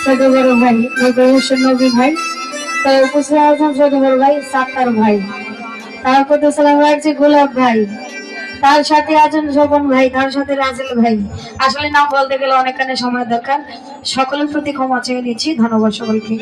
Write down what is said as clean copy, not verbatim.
ছোট বড় ভাই নবী ভাই, তাই উপস্থিত আছেন ছোট বড় ভাই সাত্তার ভাই, তারপর তো সালাম রাখছি গোলাপ ভাই, তার সাথে আছেন শোভন ভাই, তার সাথে রাজেল ভাই। আসলে নাম বলতে গেলে অনেকখানি সময় দরকার, সকলের প্রতি ক্ষমা চেয়ে নিচ্ছি। ধন্যবাদ সকলকে।